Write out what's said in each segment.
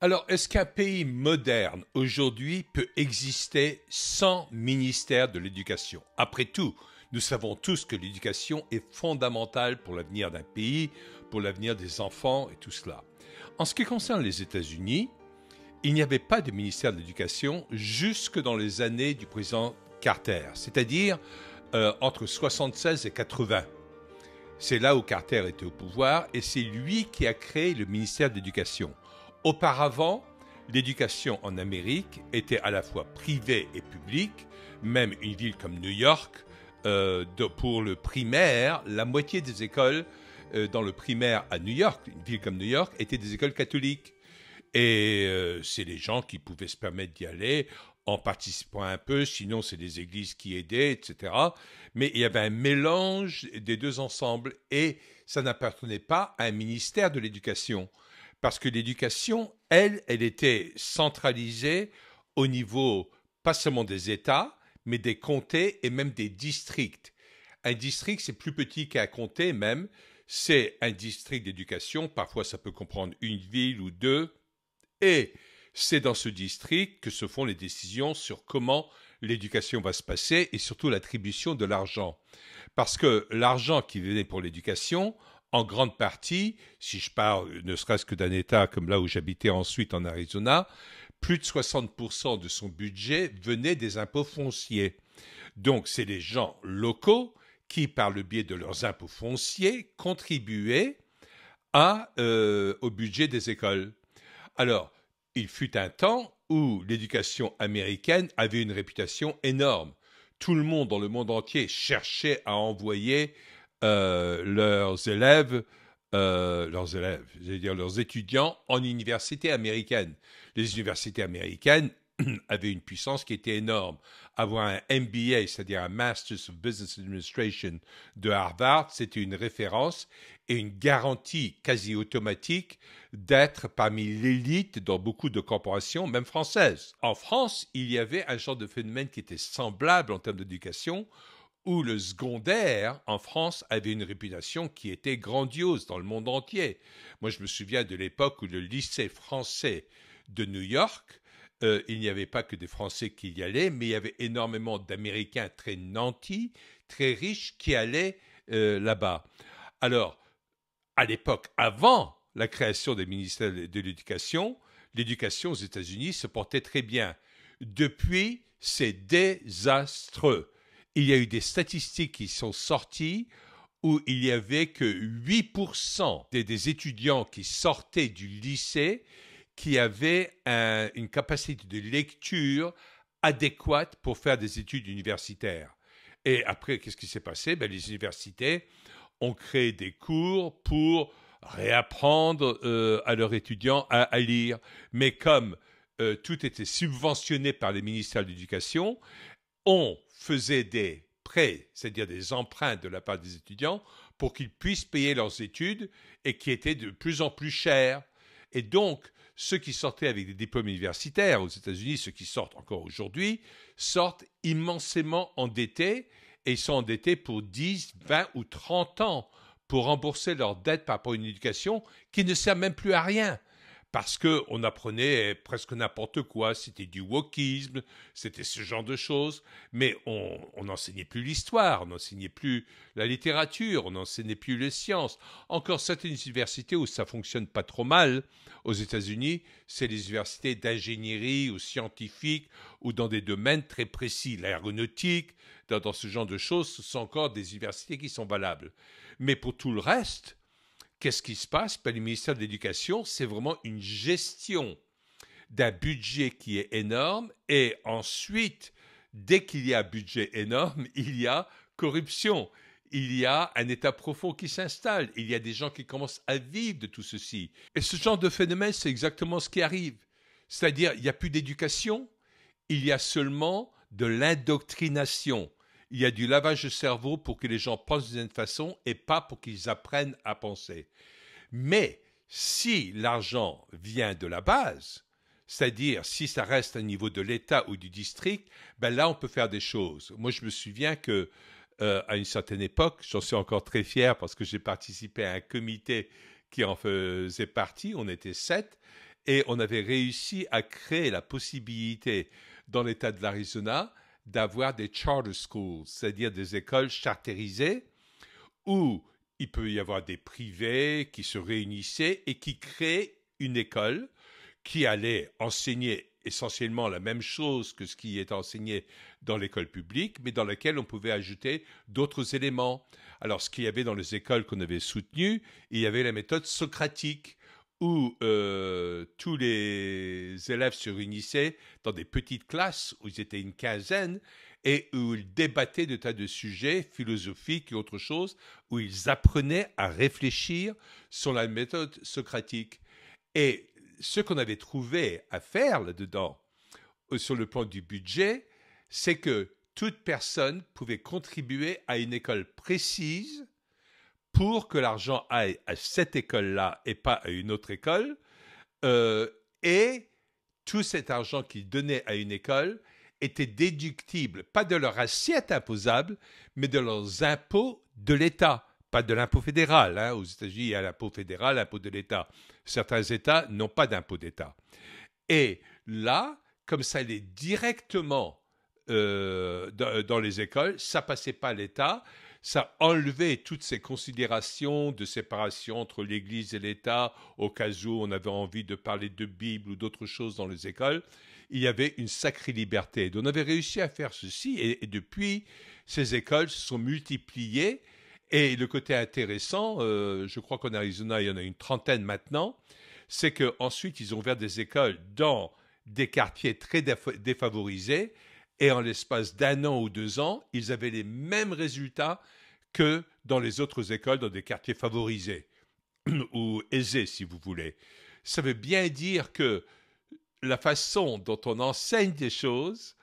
Alors, est-ce qu'un pays moderne aujourd'hui peut exister sans ministère de l'éducation? Après tout, nous savons tous que l'éducation est fondamentale pour l'avenir d'un pays, pour l'avenir des enfants et tout cela. En ce qui concerne les États-Unis, il n'y avait pas de ministère de l'éducation jusque dans les années du président Carter, c'est-à-dire entre 76 et 80. C'est là où Carter était au pouvoir et c'est lui qui a créé le ministère de l'Éducation. Auparavant, l'éducation en Amérique était à la fois privée et publique, même une ville comme New York, pour le primaire, la moitié des écoles dans le primaire à New York, une ville comme New York, étaient des écoles catholiques. Et c'est les gens qui pouvaient se permettre d'y aller en participant un peu, sinon c'est les églises qui aidaient, etc. Mais il y avait un mélange des deux ensemble et ça n'appartenait pas à un ministère de l'éducation. Parce que l'éducation, elle était centralisée au niveau pas seulement des États, mais des comtés et même des districts. Un district, c'est plus petit qu'un comté même. C'est un district d'éducation. Parfois, ça peut comprendre une ville ou deux. Et c'est dans ce district que se font les décisions sur comment l'éducation va se passer et surtout l'attribution de l'argent. Parce que l'argent qui venait pour l'éducation, en grande partie, si je parle ne serait-ce que d'un État comme là où j'habitais ensuite en Arizona, plus de 60% de son budget venait des impôts fonciers. Donc c'est les gens locaux qui, par le biais de leurs impôts fonciers, contribuaient au budget des écoles. Alors, il fut un temps où l'éducation américaine avait une réputation énorme. Tout le monde dans le monde entier cherchait à envoyer leurs étudiants en université américaine. Les universités américaines avaient une puissance qui était énorme. Avoir un MBA, c'est-à-dire un Master's of Business Administration de Harvard, c'était une référence et une garantie quasi automatique d'être parmi l'élite dans beaucoup de corporations, même françaises. En France, il y avait un genre de phénomène qui était semblable en termes d'éducation, où le secondaire, en France, avait une réputation qui était grandiose dans le monde entier. Moi, je me souviens de l'époque où le lycée français de New York, il n'y avait pas que des Français qui y allaient, mais il y avait énormément d'Américains très nantis, très riches, qui allaient là-bas. Alors, à l'époque, avant la création des ministères de l'éducation aux États-Unis se portait très bien. Depuis, c'est désastreux. Il y a eu des statistiques qui sont sorties où il y avait que 8% des étudiants qui sortaient du lycée qui avaient une capacité de lecture adéquate pour faire des études universitaires. Et après, qu'est-ce qui s'est passé? Les universités ont créé des cours pour réapprendre à leurs étudiants à lire. Mais comme tout était subventionné par les ministères de l'Éducation, on faisait des prêts, c'est-à-dire des emprunts de la part des étudiants, pour qu'ils puissent payer leurs études et qui étaient de plus en plus chères. Et donc, ceux qui sortaient avec des diplômes universitaires aux États-Unis, ceux qui sortent encore aujourd'hui, sortent immensément endettés et ils sont endettés pour 10, 20 ou 30 ans pour rembourser leurs dettes par rapport à une éducation qui ne sert même plus à rien. Parce qu'on apprenait presque n'importe quoi, c'était du wokisme, c'était ce genre de choses, mais on n'enseignait plus l'histoire, on n'enseignait plus la littérature, on n'enseignait plus les sciences. Encore certaines universités où ça fonctionne pas trop mal, aux États-Unis, c'est les universités d'ingénierie ou scientifiques ou dans des domaines très précis, l'aéronautique, dans ce genre de choses, ce sont encore des universités qui sont valables. Mais pour tout le reste, qu'est-ce qui se passe? Le ministère de l'Éducation, c'est vraiment une gestion d'un budget qui est énorme et ensuite, dès qu'il y a un budget énorme, il y a corruption. Il y a un état profond qui s'installe. Il y a des gens qui commencent à vivre de tout ceci. Et ce genre de phénomène, c'est exactement ce qui arrive. C'est-à-dire, il n'y a plus d'éducation, il y a seulement de l'indoctrination. Il y a du lavage de cerveau pour que les gens pensent d'une façon et pas pour qu'ils apprennent à penser. Mais si l'argent vient de la base, c'est-à-dire si ça reste au niveau de l'État ou du district, là on peut faire des choses. Moi je me souviens que à une certaine époque, j'en suis encore très fier parce que j'ai participé à un comité qui en faisait partie, on était 7, Et on avait réussi à créer la possibilité dans l'État de l'Arizona d'avoir des charter schools, c'est-à-dire des écoles charterisées où il peut y avoir des privés qui se réunissaient et qui créaient une école qui allait enseigner essentiellement la même chose que ce qui est enseigné dans l'école publique, mais dans laquelle on pouvait ajouter d'autres éléments. Alors, ce qu'il y avait dans les écoles qu'on avait soutenues, il y avait la méthode socratique, où tous les élèves se réunissaient dans des petites classes, où ils étaient une quinzaine, et où ils débattaient de tas de sujets philosophiques et autre chose, où ils apprenaient à réfléchir sur la méthode socratique. Et ce qu'on avait trouvé à faire là-dedans, sur le plan du budget, c'est que toute personne pouvait contribuer à une école précise pour que l'argent aille à cette école-là et pas à une autre école. Et tout cet argent qu'ils donnaient à une école était déductible, pas de leur assiette imposable, mais de leurs impôts de l'État. Pas de l'impôt fédéral. Hein. Aux États-Unis, il y a l'impôt fédéral, l'impôt de l'État. Certains États n'ont pas d'impôt d'État. Et là, comme ça allait directement dans les écoles, ça passait pas à l'État, ça enlevait toutes ces considérations de séparation entre l'Église et l'État, au cas où on avait envie de parler de Bible ou d'autres choses dans les écoles. Il y avait une sacrée liberté. Donc on avait réussi à faire ceci, et depuis, ces écoles se sont multipliées. Et le côté intéressant, je crois qu'en Arizona, il y en a une trentaine maintenant, c'est qu'ensuite, ils ont ouvert des écoles dans des quartiers très défavorisés, et en l'espace d'1 an ou 2 ans, ils avaient les mêmes résultats que dans les autres écoles dans des quartiers favorisés, ou aisés, si vous voulez. Ça veut bien dire que la façon dont on enseigne des choses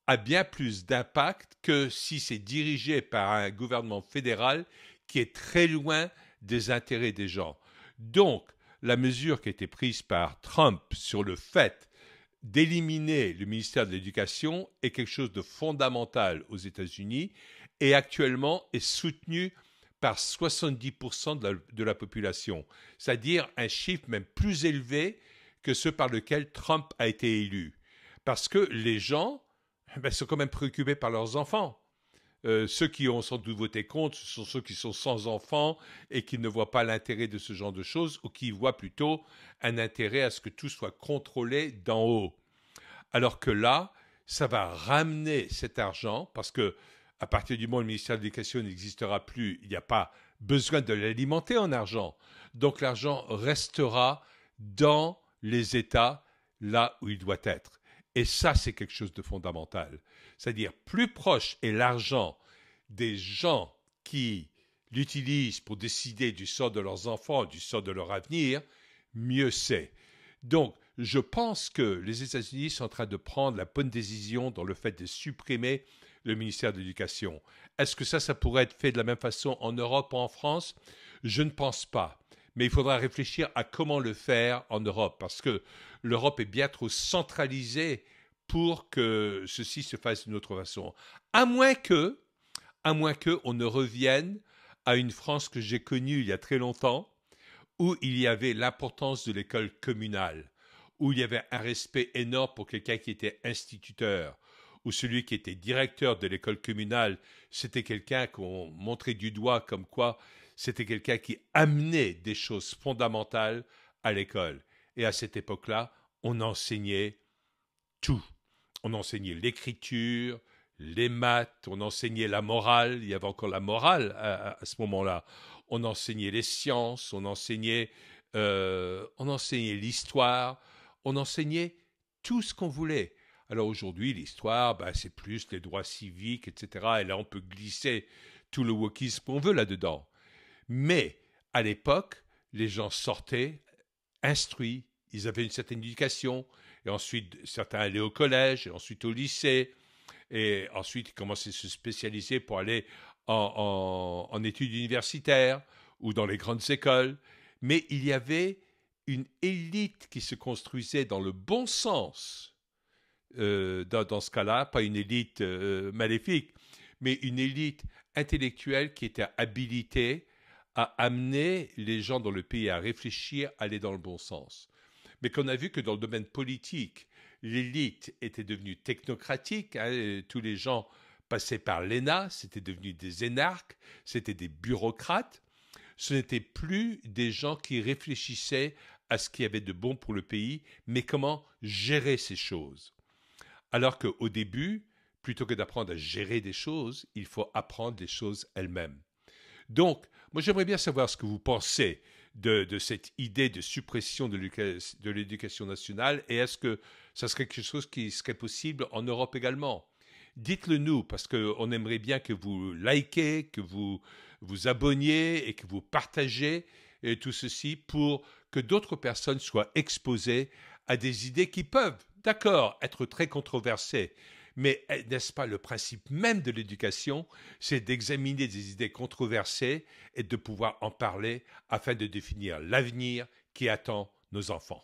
a bien plus d'impact que si c'est dirigé par un gouvernement fédéral qui est très loin des intérêts des gens. Donc, la mesure qui a été prise par Trump sur le fait d'éliminer le ministère de l'Éducation est quelque chose de fondamental aux États-Unis et actuellement est soutenu par 70% de la population, c'est-à-dire un chiffre même plus élevé que ceux par lesquels Trump a été élu. Parce que les gens sont quand même préoccupés par leurs enfants. Ceux qui ont sans doute voté contre, ce sont ceux qui sont sans enfants et qui ne voient pas l'intérêt de ce genre de choses ou qui voient plutôt un intérêt à ce que tout soit contrôlé d'en haut. Alors que là, ça va ramener cet argent parce que à partir du moment où le ministère de l'Éducation n'existera plus, il n'y a pas besoin de l'alimenter en argent. Donc l'argent restera dans les États là où il doit être. Et ça, c'est quelque chose de fondamental. C'est-à-dire, plus proche est l'argent des gens qui l'utilisent pour décider du sort de leurs enfants, du sort de leur avenir, mieux c'est. Donc, je pense que les États-Unis sont en train de prendre la bonne décision dans le fait de supprimer le ministère de l'Éducation. Est-ce que ça pourrait être fait de la même façon en Europe ou en France? Je ne pense pas. Mais il faudra réfléchir à comment le faire en Europe, parce que l'Europe est bien trop centralisée pour que ceci se fasse d'une autre façon. À moins que on ne revienne à une France que j'ai connue il y a très longtemps, où il y avait l'importance de l'école communale, où il y avait un respect énorme pour quelqu'un qui était instituteur, où celui qui était directeur de l'école communale, c'était quelqu'un qu'on montrait du doigt comme quoi c'était quelqu'un qui amenait des choses fondamentales à l'école. Et à cette époque-là, on enseignait tout. On enseignait l'écriture, les maths, on enseignait la morale, il y avait encore la morale à ce moment-là. On enseignait les sciences, on enseignait l'histoire, on enseignait tout ce qu'on voulait. Alors aujourd'hui, l'histoire, c'est plus les droits civiques, etc. Et là, on peut glisser tout le wokisme qu'on veut là-dedans. Mais à l'époque, les gens sortaient instruits, ils avaient une certaine éducation, et ensuite certains allaient au collège, et ensuite au lycée, et ensuite ils commençaient à se spécialiser pour aller en études universitaires ou dans les grandes écoles. Mais il y avait une élite qui se construisait dans le bon sens, dans ce cas-là, pas une élite maléfique, mais une élite intellectuelle qui était habilitée à amener les gens dans le pays à réfléchir, à aller dans le bon sens. mais qu'on a vu que dans le domaine politique, l'élite était devenue technocratique, hein, et tous les gens passaient par l'ENA, c'était devenu des énarques, c'était des bureaucrates, ce n'étaient plus des gens qui réfléchissaient à ce qu'il y avait de bon pour le pays, mais comment gérer ces choses. Alors qu'au début, plutôt que d'apprendre à gérer des choses, il faut apprendre les choses elles-mêmes. Donc, moi j'aimerais bien savoir ce que vous pensez de cette idée de suppression de l'éducation nationale et est-ce que ça serait quelque chose qui serait possible en Europe également. Dites-le nous parce qu'on aimerait bien que vous likez, que vous vous abonniez et que vous partagez et tout ceci pour que d'autres personnes soient exposées à des idées qui peuvent, d'accord, être très controversées. Mais n'est-ce pas le principe même de l'éducation, c'est d'examiner des idées controversées et de pouvoir en parler afin de définir l'avenir qui attend nos enfants.